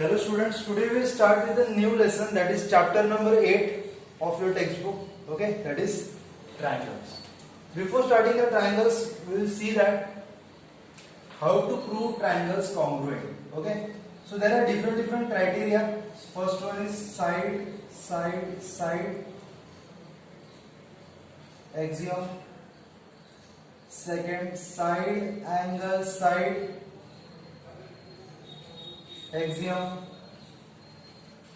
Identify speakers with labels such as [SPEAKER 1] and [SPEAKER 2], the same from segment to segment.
[SPEAKER 1] Hello students, today we will start with a new lesson, that is chapter number 8 of your textbook. Okay, that is triangles. Before starting the triangles, we will see that how to prove triangles congruent. Okay, so there are different criteria. First one is side axiom. Second, side angle axiom,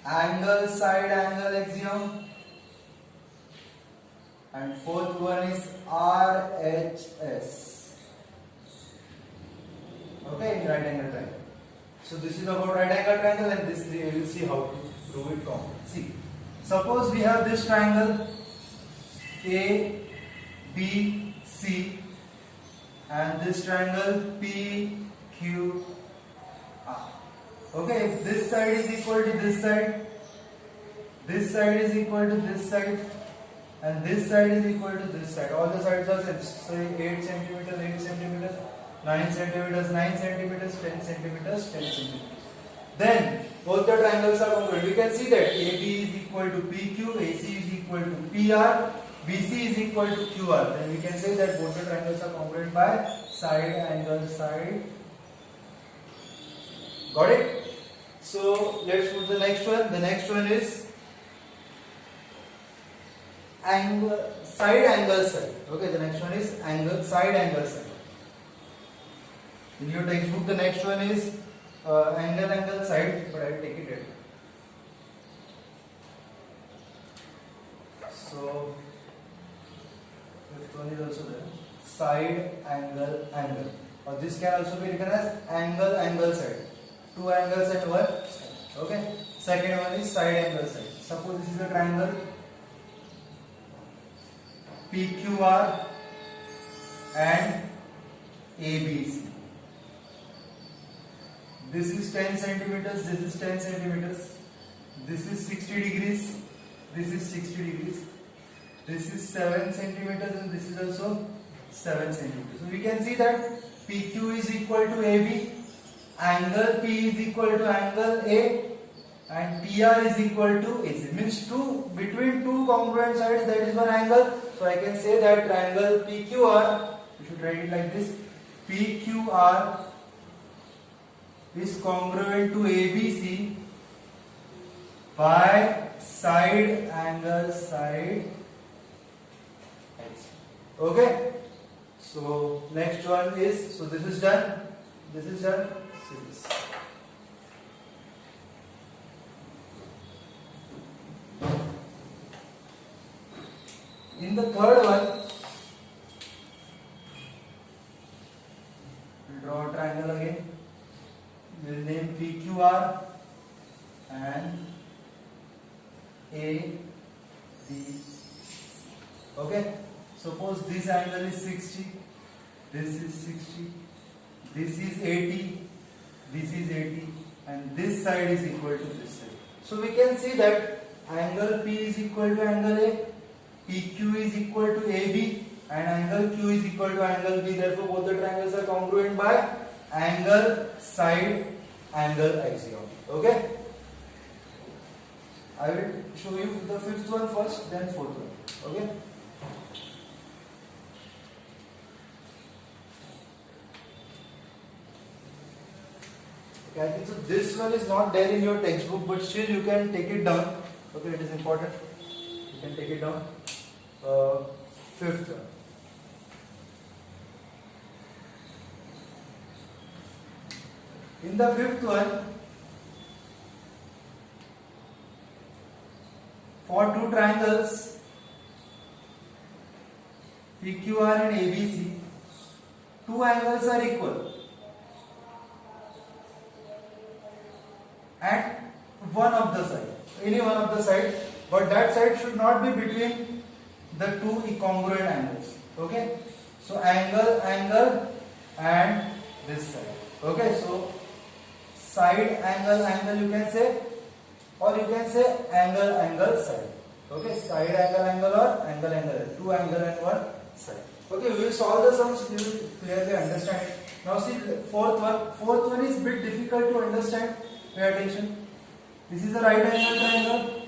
[SPEAKER 1] angle side angle axiom, and fourth one is RHS. Okay, in right angle triangle. So this is about right angle triangle, and this we will see how to prove it from. See, suppose we have this triangle A, B, C, and this triangle P, Q, R. Okay, if this side is equal to this side is equal to this side, and this side is equal to this side. All the sides are same. Say 8 centimeters, 8 centimeters, 9 centimeters, 9 centimeters, 10 centimeters, 10 centimeters. Then both the triangles are congruent. We can see that AB is equal to PQ, AC is equal to PR, BC is equal to QR. Then we can say that both the triangles are congruent by side angle side. Got it? So let's put the next one. The next one is angle side angle side. Okay, the next one is angle side angle side. In your textbook, the next one is angle side, but I will take it later. So fifth one is also there. Side angle, or this can also be written as angle side. Two angles at one side. Okay. Second one is side angle side. Suppose this is a triangle PQR and ABC. This is 10 centimeters. This is 10 centimeters. This is 60 degrees. This is 60 degrees. This is 7 centimeters, and this is also 7 centimeters. So we can see that PQ is equal to AB. Angle P is equal to angle A, and PR is equal to AC. Means between two congruent sides, that is one angle. So I can say that triangle PQR, we should write it like this: PQR is congruent to ABC by side angle side X. Okay. So next one is, so this is done. This is done. This. In the third one, we'll draw a triangle again. We'll name PQR and ABC. Okay. Suppose this angle is 60, this is 60, this is 80. This is 80, and this side is equal to this side. So we can see that angle P is equal to angle A, PQ is equal to AB, and angle Q is equal to angle B. Therefore, both the triangles are congruent by angle side angle axiom. Okay. I will show you the fifth one first, then fourth one. Okay. I think so this one is not there in your textbook, but still you can take it down. Okay, it is important. You can take it down. Fifth one. In the fifth one, for two triangles PQR and ABC, two angles are equal at one of the side, any one of the side, but that side should not be between the two congruent angles. Okay, so angle and this side. Okay, so side angle you can say, or you can say angle side. Okay, side angle or angle, two angle and one side. Okay, we will solve the sums, you will clearly understand it. Now see fourth one is bit difficult to understand. Pay attention. This is a right angle triangle.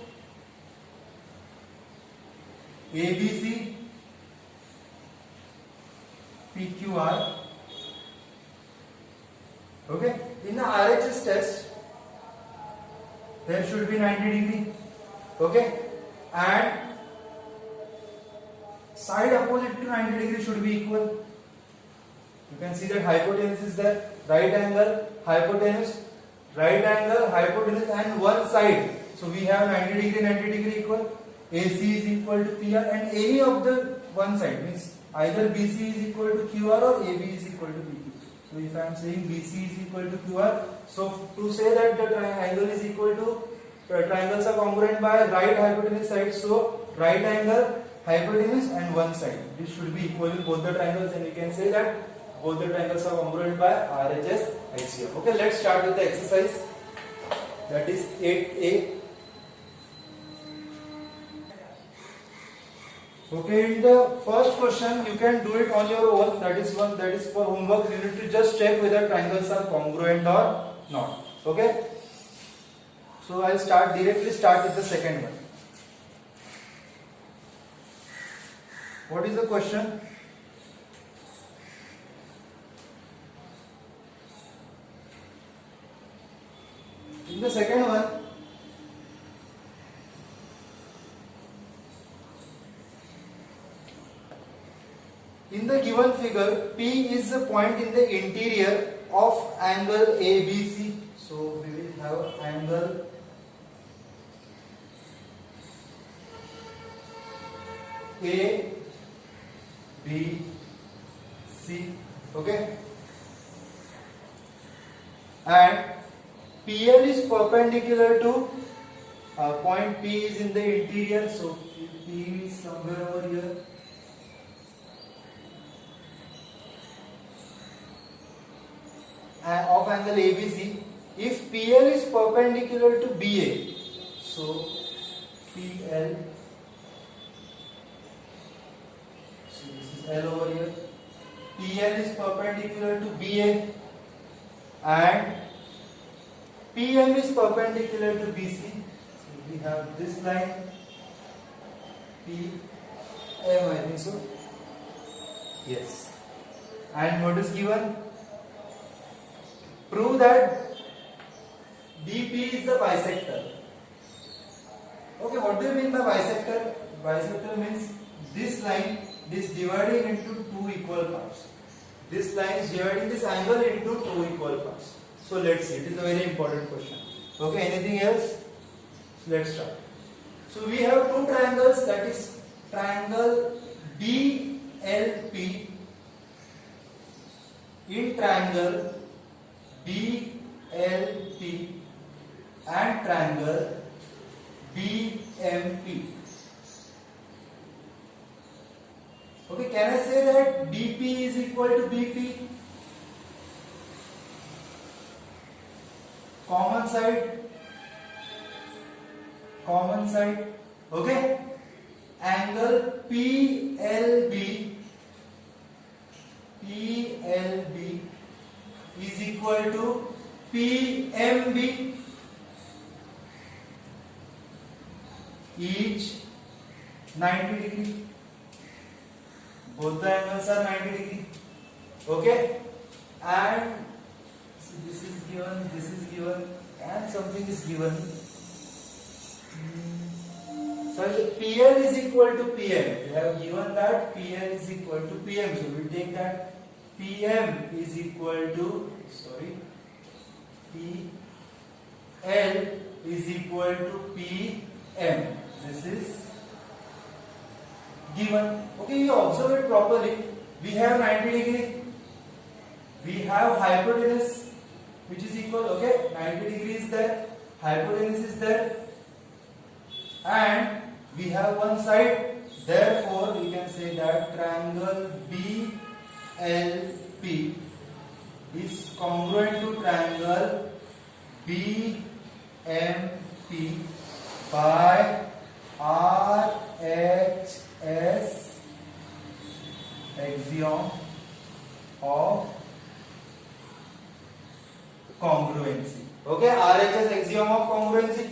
[SPEAKER 1] ABC, PQR. Okay. In the RHS test, there should be 90 degree. Okay. And side opposite to 90 degree should be equal. You can see that hypotenuse is there. Right angle, hypotenuse, right angle, hypotenuse, and one side. So we have 90 degree equal. AC is equal to PR, and any of the one side means either BC is equal to QR or AB is equal to BQ. So if I am saying BC is equal to QR, so to say that the triangle is equal to triangles are congruent by right hypotenuse side, so right angle, hypotenuse, and one side. This should be equal in both the triangles, and we can say that both the triangles are congruent by RHS HCF. Okay, let's start with the exercise. That is 8A. Okay, in the first question you can do it on your own. That is for homework. You need to just check whether triangles are congruent or not. Okay. So I'll directly start with the second one. What is the question? In the second one, in the given figure, P is a point in the interior of angle ABC. So we will have angle A, B, C. Okay, and PL is perpendicular to point P is in the interior. So P is somewhere over here. Of angle ABC, if PL is perpendicular to BA, so PL, so this is L over here, PL is perpendicular to BA and PM is perpendicular to BC, so we have this line PM, I think so, yes, and what is given? Prove that DP is the bisector. Okay, what do you mean by bisector? Bisector means this line is dividing into two equal parts. This line is dividing this angle into two equal parts. So let's see, it is a very important question. Okay, anything else? Let's start. So we have two triangles, that is triangle DLP in triangle BLP and triangle BMP. Okay, can I say that DP is equal to BP? Common side. Okay, angle PLB is equal to PMB, each 90 degree. Both the angles are 90 degree. Okay, and so this is given, and something is given. So PL is equal to PM. We have given that PL is equal to PM. So we take that PM is equal to, PL is equal to PM. This is given. Okay, you observe it properly. We have 90 degree. We have hypotenuse which is equal. Okay, 90 degree is there. Hypotenuse is there. And we have one side. Therefore, we can say that triangle BLP is congruent to triangle BMP by RHS axiom of congruency. Okay, RHS axiom of congruency.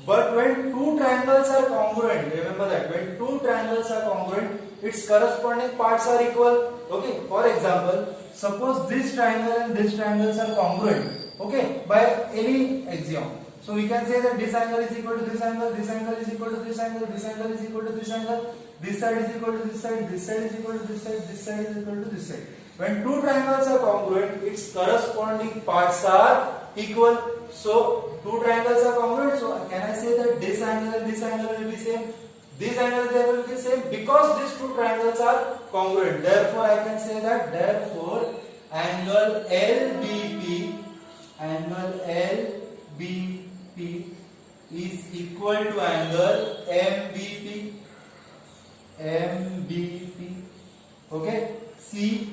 [SPEAKER 1] But when two triangles are congruent, remember that when two triangles are congruent, its corresponding parts are equal. Okay, for example, suppose this triangle and this triangles are congruent. Okay, by any axiom. So we can say that this angle is equal to this angle, this angle is equal to this angle, this angle is equal to this angle, this side is equal to this side, this side is equal to this side, this side is equal to this side. When two triangles are congruent, its corresponding parts are equal. So two triangles are congruent. So can I say that this angle and this angle will be same? These angles they will be same because these two triangles are congruent. Therefore, I can say that therefore angle LBP is equal to angle MBP. Okay, CPCT.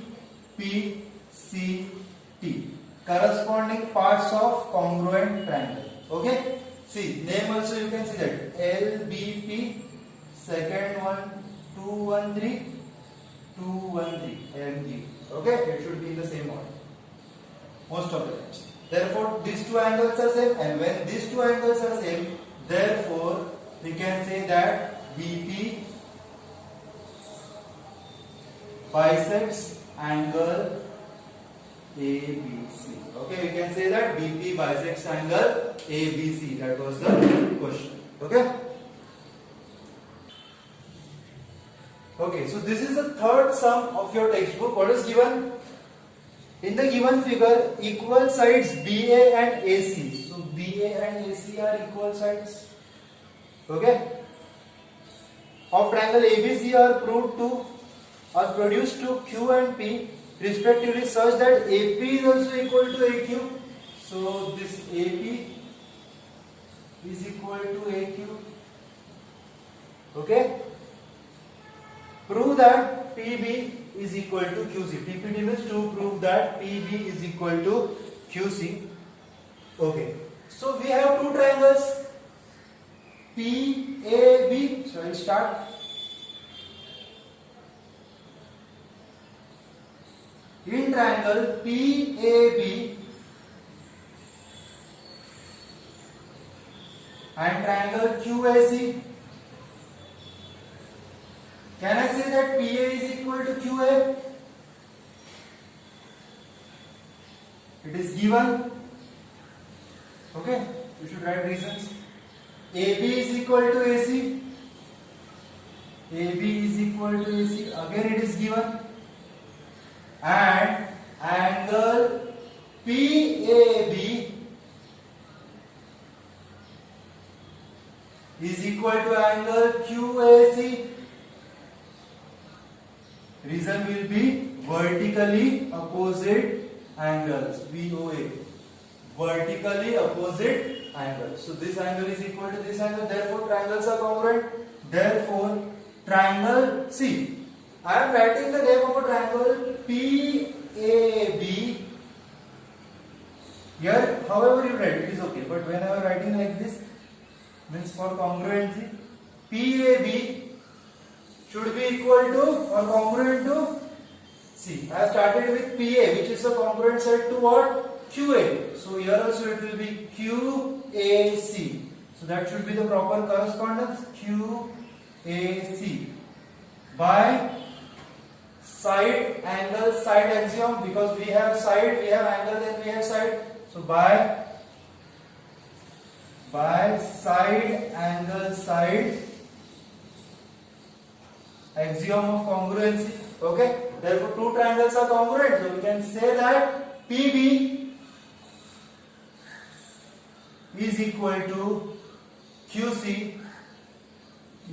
[SPEAKER 1] Corresponding parts of congruent triangle. Okay, see name also you can see that LBP, second one 213, 213 MB. Okay, it should be in the same order most of the times. Therefore these two angles are same, and when these two angles are same, therefore we can say that BP bisects angle ABC. Okay, we can say that BP bisects angle ABC. That was the question. Okay. Okay, so this is the third sum of your textbook. What is given? In the given figure, equal sides BA and AC. So BA and AC are equal sides. Okay. Of triangle ABC are proved to or produced to Q and P respectively such that AP is also equal to AQ. So this AP is equal to AQ. Okay. Prove that PB is equal to QC. PPT means to prove that PB is equal to QC. Okay. So we have two triangles PAB. So I'll start. In triangle PAB and triangle QAC, can I say that PA is equal to QA? It is given. Okay, you should write reasons. AB is equal to AC. AB is equal to AC. Again it is given. And angle PAB is equal to angle QAC. Reason will be vertically opposite angles, VOA. Vertically opposite angles. So this angle is equal to this angle. Therefore triangles are congruent. Therefore triangle, see, I am writing the name of a triangle PAB. Here, however you write, it is okay. But when I am writing like this, means for congruency, PAB should be equal to or congruent to. See, I have started with PA, which is a congruent side to what? QA. So here also it will be QAC. So that should be the proper correspondence. QAC by side angle side axiom, because we have side, we have angle, then we have side. So by side angle side axiom of congruency. Okay, therefore two triangles are congruent, so we can say that PB is equal to QC.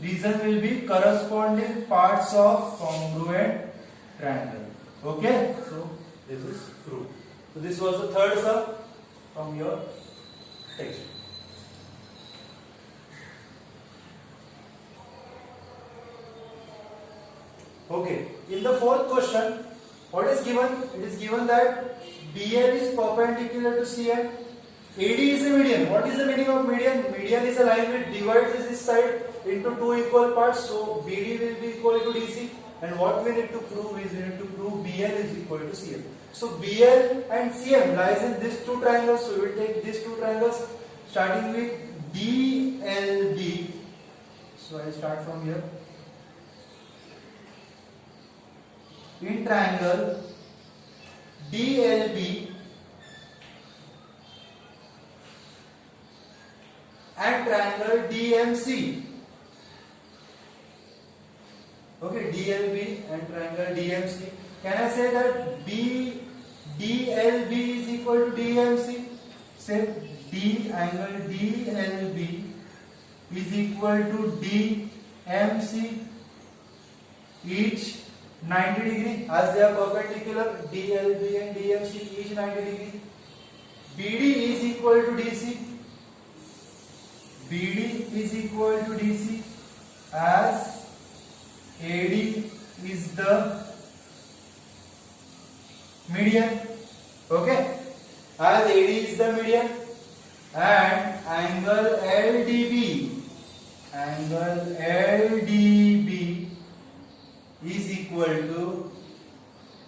[SPEAKER 1] Reason will be corresponding parts of congruent triangle. Okay, so this is proved. So this was the third sum from your text. Okay, in the fourth question, what is given? It is given that BL is perpendicular to CN. AD is a median. What is the meaning of median? Median is a line which divides this side into two equal parts. So BD will be equal to DC. and what we need to prove is we need to prove BL is equal to CM. So BL and CM lies in these two triangles. So we will take these two triangles starting with DLB. So I will start from here. In triangle DLB and triangle DMC. Okay, DLB and triangle DMC. Can I say that DLB is equal to DMC? Say D angle DLB is equal to DMC, each 90 degree, as they are perpendicular. DLB and DMC each 90 degree. BD is equal to DC. BD is equal to DC as AD is the median. Okay, as AD is the median, and angle LDB is equal to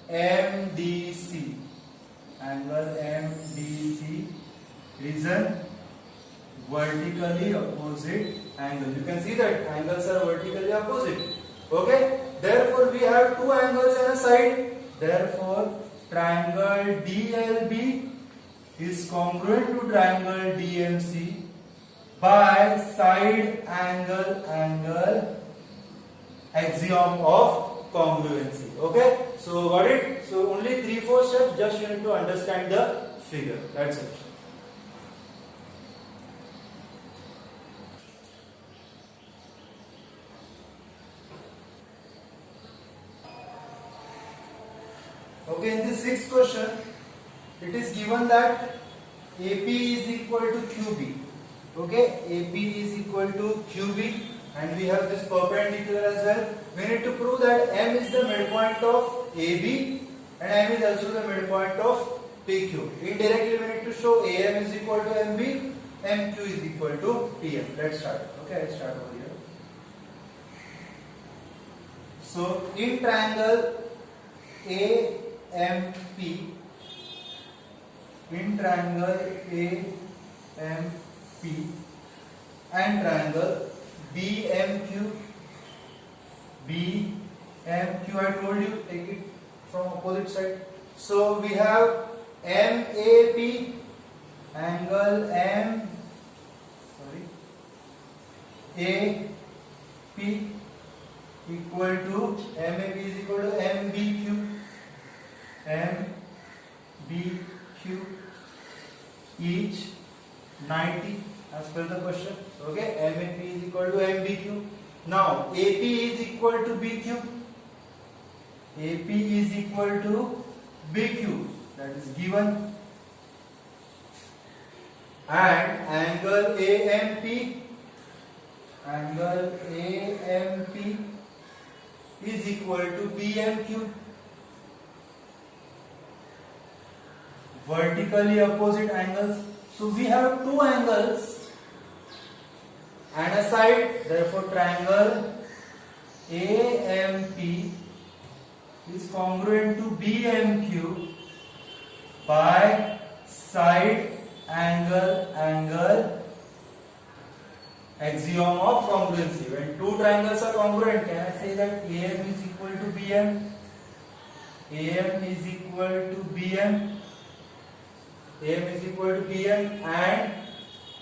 [SPEAKER 1] MDC. Angle MDC is a vertically opposite angle. You can see that angles are vertically opposite. Okay, therefore we have two angles on a side. Therefore triangle DLB is congruent to triangle DMC by side angle axiom of congruency. Okay, so got it? So only 3-4 steps, just you need to understand the figure. That's it. Okay, in this sixth question, it is given that AP is equal to QB. Okay, AP is equal to QB, and we have this perpendicular as well. We need to prove that M is the midpoint of AB and M is also the midpoint of PQ. Indirectly, we need to show AM is equal to MB, MQ is equal to PM. Let's start. Okay, I'll start over here. So, in triangle AMP, in triangle AMP and triangle BMQ, I told you, take it from opposite side. So we have MAP, angle AP equal to MAP is equal to MBQ, each 90 as per the question. Okay, MAP is equal to MBQ. Now AP is equal to BQ. AP is equal to BQ, that is given, and angle AMP is equal to BMQ. Vertically opposite angles. So we have two angles and a side. Therefore, triangle AMP is congruent to BMQ by side angle axiom of congruency. When two triangles are congruent, can I say that AM is equal to BM? AM is equal to BM. AM is equal to PM and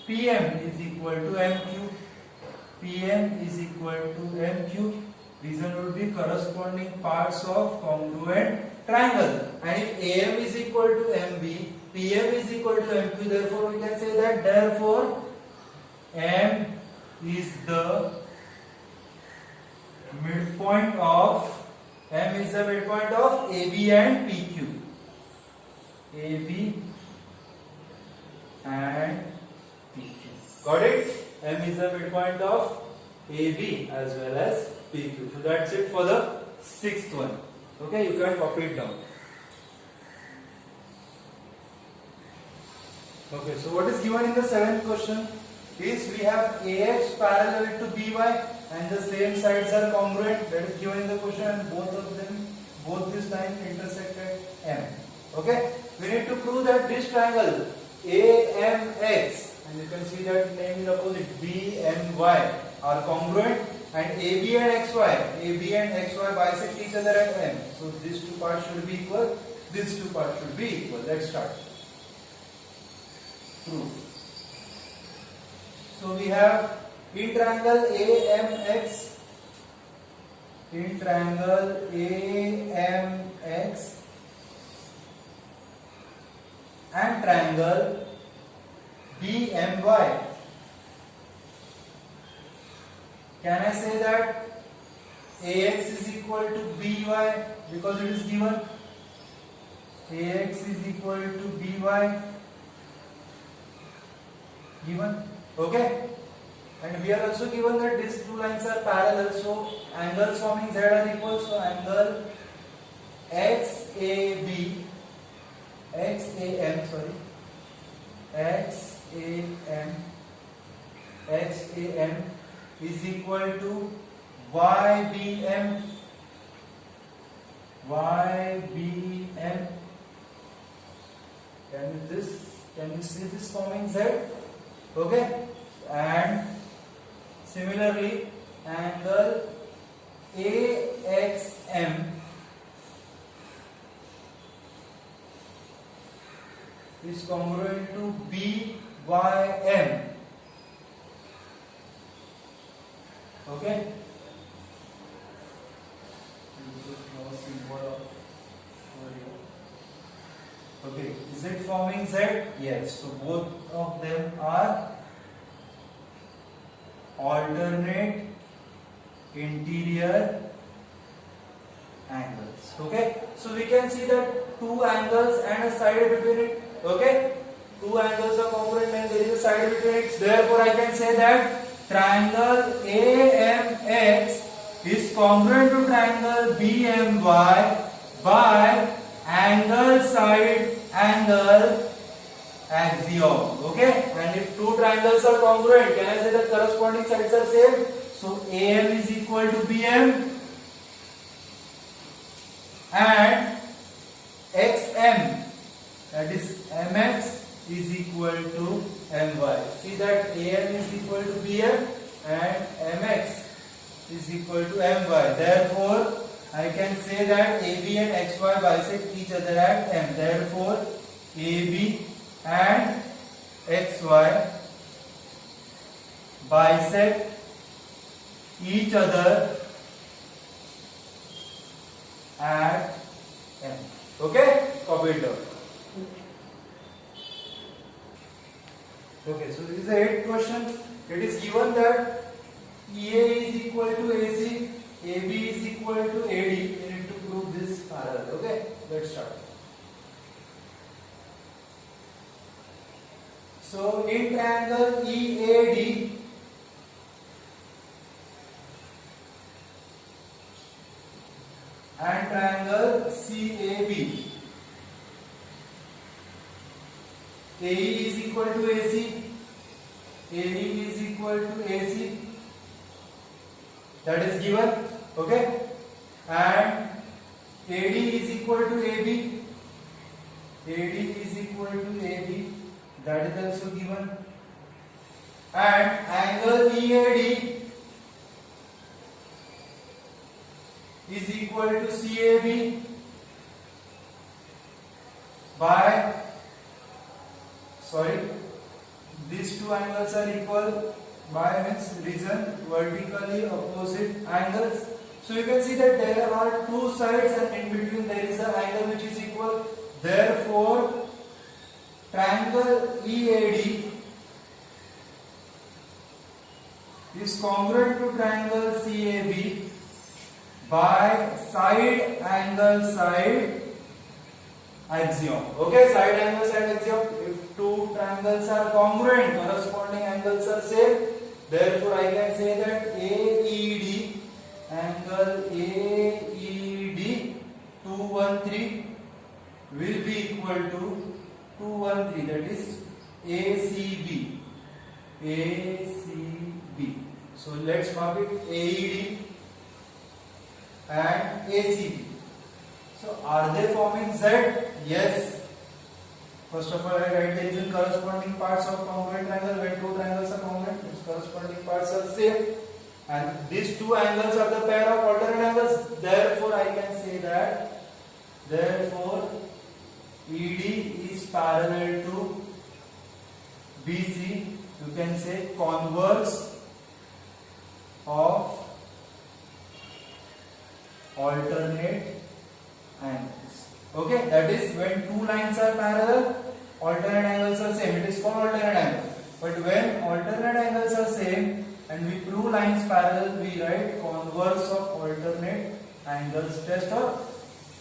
[SPEAKER 1] PM is equal to MQ. PM is equal to MQ. These would be corresponding parts of congruent triangle. And if AM is equal to MB, PM is equal to MQ, therefore we can say that therefore M is the midpoint of AB and PQ. AB and PQ. Got it? M is the midpoint of AB as well as PQ. So that's it for the sixth one. Okay, you can copy it down. Okay, so what is given in the seventh question? is we have AX parallel to BY and the same sides are congruent. That is given in the question, and both these lines intersect at M. Okay, we need to prove that this triangle AMX, and you can see that name in opposite BMY are congruent, and AB and XY bisect each other at M. So these two parts should be equal. These two parts should be equal. Let's start. Proof. So we have in triangle AMX, and triangle BMY. Can I say that AX is equal to BY because it is given? AX is equal to BY given. Okay, and we are also given that these two lines are parallel, so angles forming Z are equal. So angle XAM is equal to YBM. Can you see this forming Z? Okay, and similarly angle AXM is congruent to BYM. Okay, okay, is it forming Z? Yes. So both of them are alternate interior angles. Okay, so we can see that two angles and a side between it. Okay, two angles are congruent and there is a side between it. Therefore, I can say that triangle AMX is congruent to triangle BMY by angle side angle axiom. Okay, and if two triangles are congruent, can I say that corresponding sides are same? So AM is equal to BM and XM, that is MX, is equal to MY. See that AM is equal to BM and MX is equal to MY. Therefore, I can say that AB and XY bisect each other at M. Therefore, AB and XY bisect each other at M. Okay? Copy it down. Okay, so this is the 8th question. It is given that EA is equal to AC, AB is equal to AD. You need to prove this parallel. Okay, let's start. So in triangle EAD, and triangle CAB, AE is equal to AC, AE is equal to AC, that is given. Okay, and AD is equal to AB, AD is equal to AB, that is also given, and angle EAD is equal to CAB by, these two angles are equal by its reason vertically opposite angles. So you can see that there are two sides and in between there is an angle which is equal. Therefore, triangle EAD is congruent to triangle CAB by side angle side axiom. Okay, side angle side axiom. If two triangles are congruent, corresponding angles are same. Therefore, I can say that AED, angle AED 213 will be equal to 213, that is ACB. ACB. So let's mark it AED and ACB. So are they forming Z? Yes. First of all, I write the given corresponding parts of congruent triangle. When two triangles are congruent, its corresponding parts are same, and these two angles are the pair of alternate angles. Therefore, I can say that therefore ED is parallel to BC. You can say converse of alternate angles. Okay, that is when two lines are parallel, alternate angles are same. It is called alternate angle. But when alternate angles are same and we prove lines parallel, we write converse of alternate angles. Test of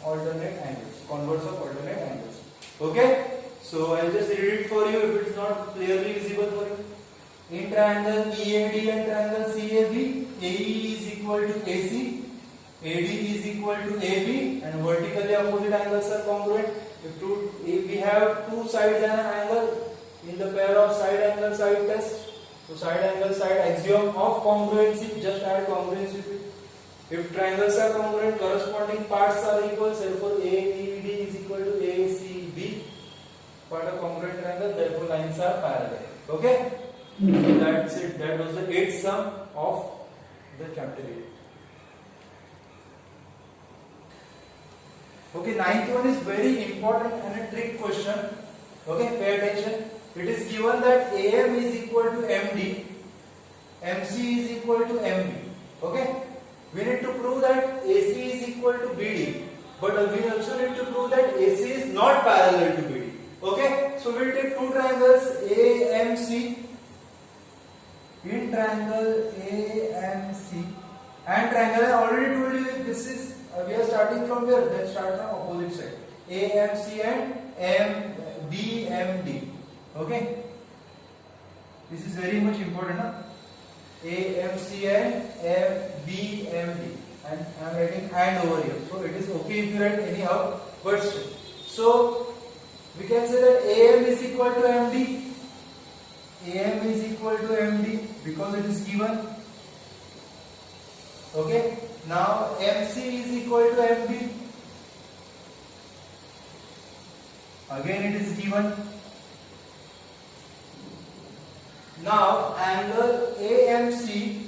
[SPEAKER 1] alternate angles. Converse of alternate angles. Okay, so I'll just read it for you if it is not clearly visible for you. In triangle EAD and triangle CAB, AE is equal to AC. AD is equal to AB, and vertically opposite angles are congruent. If we have two sides and an angle in the pair of side angle side test, so side angle side axiom of congruency, just add congruency to it. If triangles are congruent, corresponding parts are equal. Therefore, AED is equal to ACB, part of congruent triangle. Therefore, lines are parallel. Okay, so that's it. That was the eighth sum of the chapter 8. Okay, ninth one is very important and a trick question. Okay, pay attention. It is given that AM is equal to MD, MC is equal to MB. Okay, we need to prove that AC is equal to BD, but we also need to prove that AC is not parallel to BD. Okay, so we will take two triangles AMC. In triangle AMC and triangle, I already told you this is. We are starting from here, then start from opposite side. AMC and BMD. Okay, this is very much important. Huh? AMC and BMD, and I am writing and over here. So it is okay if you write anyhow, but still. So we can say that AM is equal to MD. AM is equal to MD because it is given. Okay. Now MC is equal to MB. Again it is given. Now angle AMC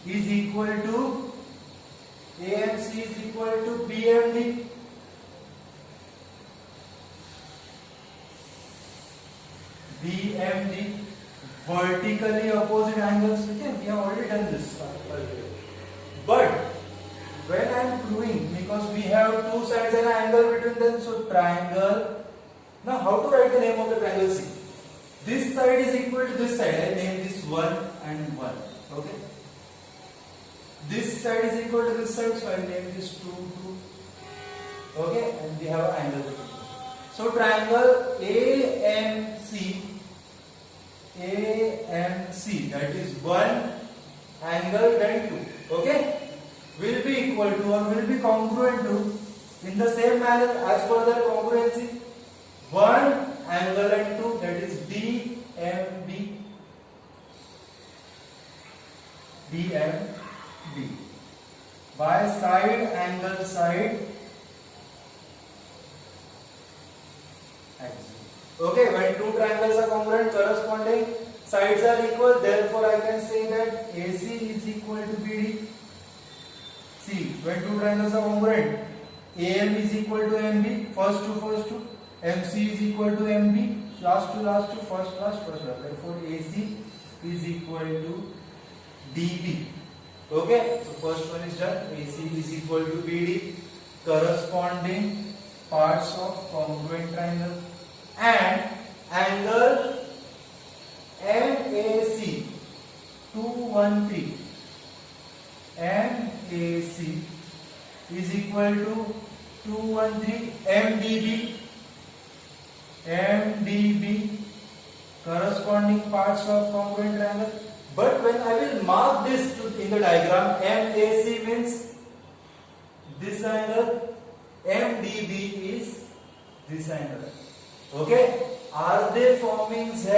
[SPEAKER 1] is equal to BMD. BMD. Vertically opposite angles. Okay, we have already done this. But when I am proving, because we have two sides and an angle between them, so triangle. Now, how to write the name of the triangle? See, this side is equal to this side. I name this 1 and 1. Okay. This side is equal to this side, so I name this 2, 2. Okay, and we have an angle. So triangle AMC, that is 1 angle then 2. Okay, will be equal to or will be congruent to, in the same manner as per the congruency, 1 angle and 2, that is DMB. By side angle side axiom. Okay, when two triangles are congruent, corresponding sides are equal, therefore I can say that AC is equal to BD. See, when two triangles are congruent, AM is equal to MB, first to, MC is equal to MB, last to, first last. Therefore AC is equal to DB. Okay, so first one is done. AC is equal to BD, corresponding parts of congruent triangle, and angle MAC 213 MAC is equal to 213 MDB, corresponding parts of congruent triangle. But when I will mark this in the diagram, MAC means this angle, MDB is this angle. Okay, Are they forming Z?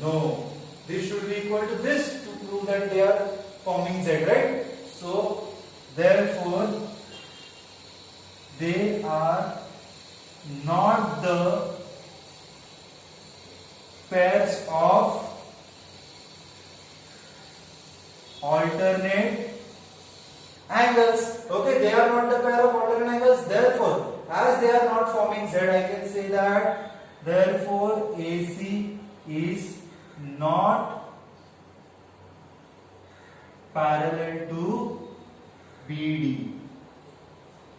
[SPEAKER 1] No. This should be equal to this to prove that they are forming Z, right? So, therefore, they are not the pairs of alternate angles. Okay, they are not the pair of alternate angles. Therefore, as they are not forming Z, I can say that therefore AC is not parallel to BD.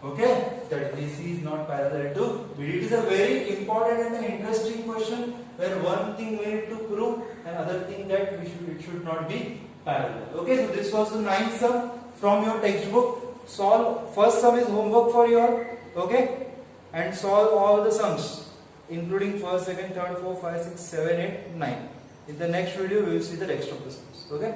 [SPEAKER 1] Okay, that AC is not parallel to BD. It is a very important and an interesting question where one thing we need to prove and other thing that it should not be parallel. Okay, so this was the 9th sum from your textbook. Solve first sum is homework for you all. Okay, and solve all the sums including first, second, third, fourth, 5, 6, 7, 8, 9. In the next video we will see the rest of the sums. Okay.